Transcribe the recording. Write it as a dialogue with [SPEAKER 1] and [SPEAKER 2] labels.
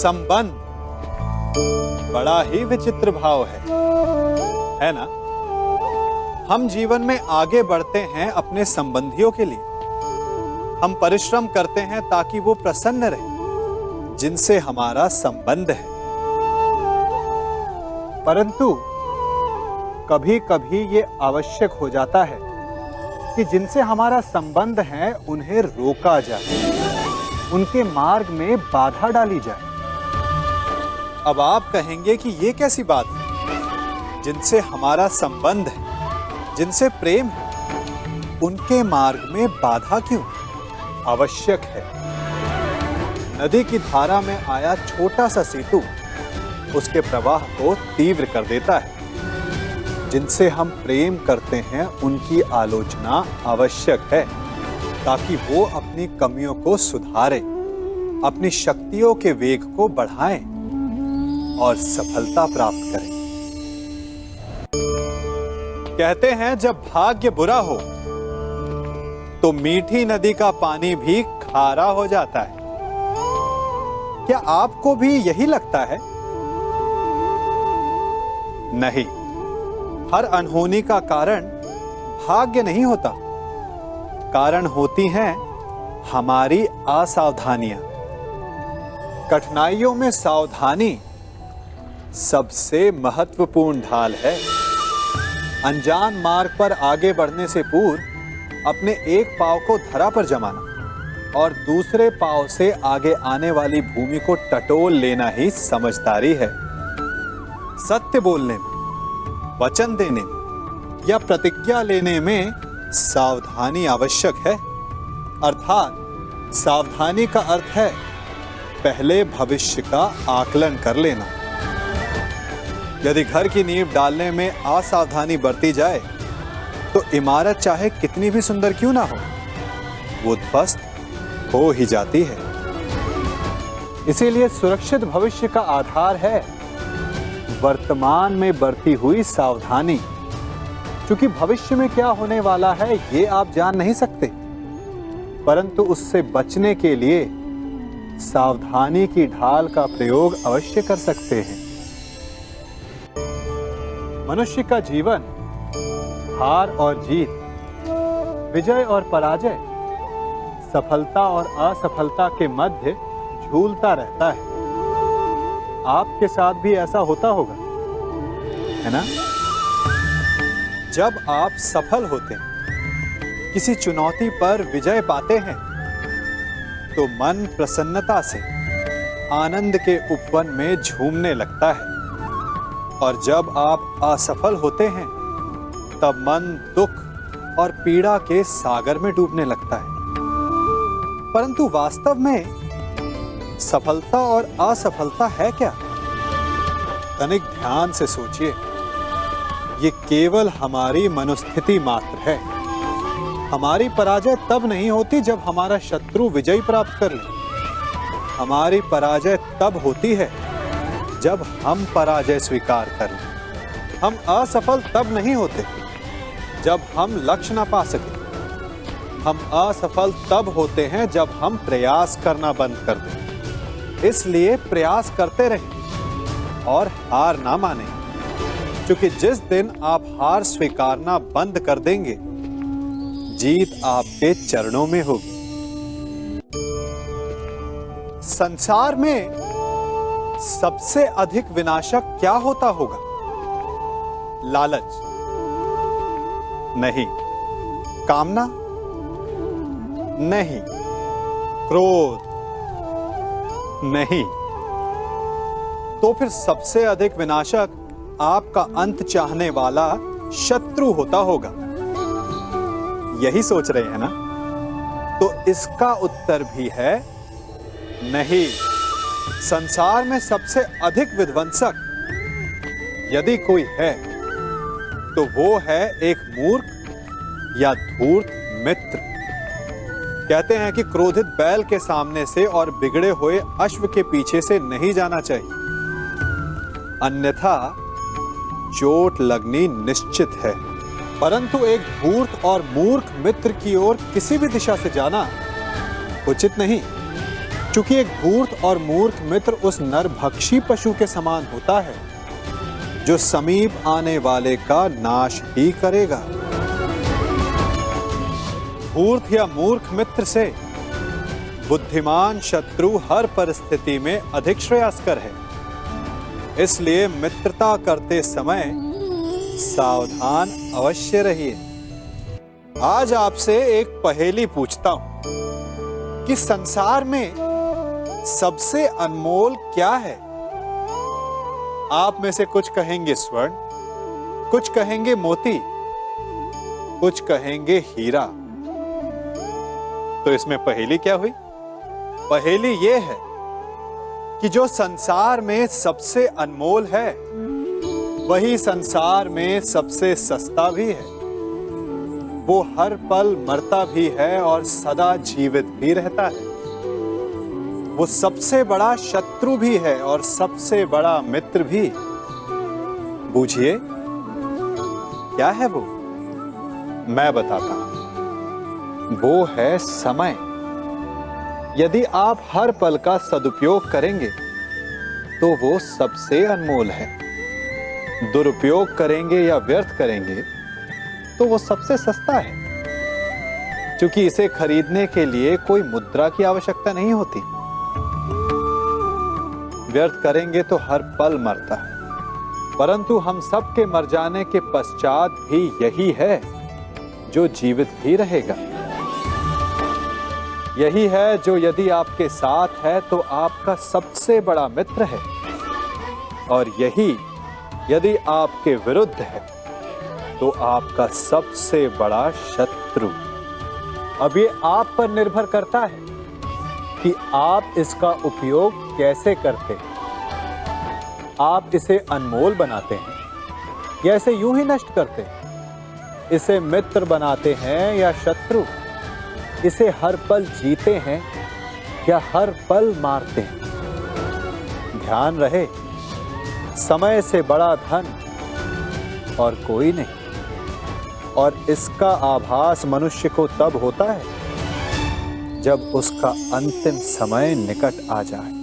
[SPEAKER 1] संबंध बड़ा ही विचित्र भाव है ना? हम जीवन में आगे बढ़ते हैं अपने संबंधियों के लिए। हम परिश्रम करते हैं ताकि वो प्रसन्न रहे जिनसे हमारा संबंध है। परंतु कभी कभी ये आवश्यक हो जाता है कि जिनसे हमारा संबंध है उन्हें रोका जाए, उनके मार्ग में बाधा डाली जाए। अब आप कहेंगे कि ये कैसी बात है? जिनसे हमारा संबंध है, जिनसे प्रेम है, उनके मार्ग में बाधा क्यों? आवश्यक है। नदी की धारा में आया छोटा सा सेतु उसके प्रवाह को तीव्र कर देता है। जिनसे हम प्रेम करते हैं उनकी आलोचना आवश्यक है ताकि वो अपनी कमियों को सुधारें, अपनी शक्तियों के वेग को बढ़ाएं और सफलता प्राप्त करें। कहते हैं जब भाग्य बुरा हो तो मीठी नदी का पानी भी खारा हो जाता है। क्या आपको भी यही लगता है? नहीं, हर अनहोनी का कारण भाग्य नहीं होता। कारण होती हैं हमारी असावधानियां। कठिनाइयों में सावधानी सबसे महत्वपूर्ण ढाल है। अनजान मार्ग पर आगे बढ़ने से पूर्व अपने एक पांव को धरा पर जमाना और दूसरे पांव से आगे आने वाली भूमि को टटोल लेना ही समझदारी है। सत्य बोलने में, वचन देने में या प्रतिज्ञा लेने में सावधानी आवश्यक है। अर्थात सावधानी का अर्थ है पहले भविष्य का आकलन कर लेना। यदि घर की नींव डालने में असावधानी बरती जाए तो इमारत चाहे कितनी भी सुंदर क्यों ना हो, वो ध्वस्त हो ही जाती है। इसीलिए सुरक्षित भविष्य का आधार है वर्तमान में बरती हुई सावधानी। क्योंकि भविष्य में क्या होने वाला है ये आप जान नहीं सकते, परंतु उससे बचने के लिए सावधानी की ढाल का प्रयोग अवश्य कर सकते हैं। मनुष्य का जीवन हार और जीत, विजय और पराजय, सफलता और असफलता के मध्य झूलता रहता है। आपके साथ भी ऐसा होता होगा, है ना? जब आप सफल होते हैं, किसी चुनौती पर विजय पाते हैं, तो मन प्रसन्नता से आनंद के उपवन में झूमने लगता है। और जब आप असफल होते हैं, तब मन दुख और पीड़ा के सागर में डूबने लगता है। परंतु वास्तव में सफलता और असफलता है क्या? तनिक ध्यान से सोचिए। ये केवल हमारी मनोस्थिति मात्र है। हमारी पराजय तब नहीं होती जब हमारा शत्रु विजय प्राप्त कर ले। हमारी पराजय तब होती है जब हम पराजय स्वीकार कर लें। हम असफल तब नहीं होते जब हम लक्ष्य ना पा सके। हम असफल तब होते हैं जब हम प्रयास करना बंद कर दें। इसलिए प्रयास करते रहें और हार ना मानें, क्योंकि जिस दिन आप हार स्वीकारना बंद कर देंगे, जीत आपके चरणों में होगी। संसार में सबसे अधिक विनाशक क्या होता होगा? लालच? नहीं। कामना? नहीं। क्रोध? नहीं। तो फिर सबसे अधिक विनाशक आपका अंत चाहने वाला शत्रु होता होगा। यही सोच रहे हैं ना? तो इसका उत्तर भी है नहीं। संसार में सबसे अधिक विध्वंसक यदि कोई है तो वो है एक मूर्ख या धूर्त मित्र। कहते हैं कि क्रोधित बैल के सामने से और बिगड़े हुए अश्व के पीछे से नहीं जाना चाहिए, अन्यथा चोट लगनी निश्चित है। परंतु एक धूर्त और मूर्ख मित्र की ओर किसी भी दिशा से जाना उचित नहीं। चूंकि एक धूर्त और मूर्ख मित्र उस नरभक्षी पशु के समान होता है जो समीप आने वाले का नाश ही करेगा। धूर्त या मूर्ख मित्र से बुद्धिमान शत्रु हर परिस्थिति में अधिक श्रेयस्कर है। इसलिए मित्रता करते समय सावधान अवश्य रहिए। आज आपसे एक पहेली पूछता हूं कि संसार में सबसे अनमोल क्या है? आप में से कुछ कहेंगे स्वर्ण, कुछ कहेंगे मोती, कुछ कहेंगे हीरा। तो इसमें पहेली क्या हुई? पहेली यह है कि जो संसार में सबसे अनमोल है वही संसार में सबसे सस्ता भी है। वो हर पल मरता भी है और सदा जीवित भी रहता है। वो सबसे बड़ा शत्रु भी है और सबसे बड़ा मित्र भी। बूझिए क्या है वो? मैं बताता हूं। वो है समय। यदि आप हर पल का सदुपयोग करेंगे तो वो सबसे अनमोल है। दुरुपयोग करेंगे या व्यर्थ करेंगे तो वो सबसे सस्ता है, क्योंकि इसे खरीदने के लिए कोई मुद्रा की आवश्यकता नहीं होती। व्यर्थ करेंगे तो हर पल मरता है, परंतु हम सब के मर जाने के पश्चात भी यही है जो जीवित भी रहेगा। यही है जो यदि आपके साथ है तो आपका सबसे बड़ा मित्र है, और यही यदि आपके विरुद्ध है तो आपका सबसे बड़ा शत्रु। अब ये आप पर निर्भर करता है कि आप इसका उपयोग कैसे करते हैं। आप इसे अनमोल बनाते हैं या इसे यूं ही नष्ट करते हैं? इसे मित्र बनाते हैं या शत्रु? इसे हर पल जीते हैं या हर पल मारते हैं? ध्यान रहे, समय से बड़ा धन और कोई नहीं, और इसका आभास मनुष्य को तब होता है जब उसका अंतिम समय निकट आ जाए।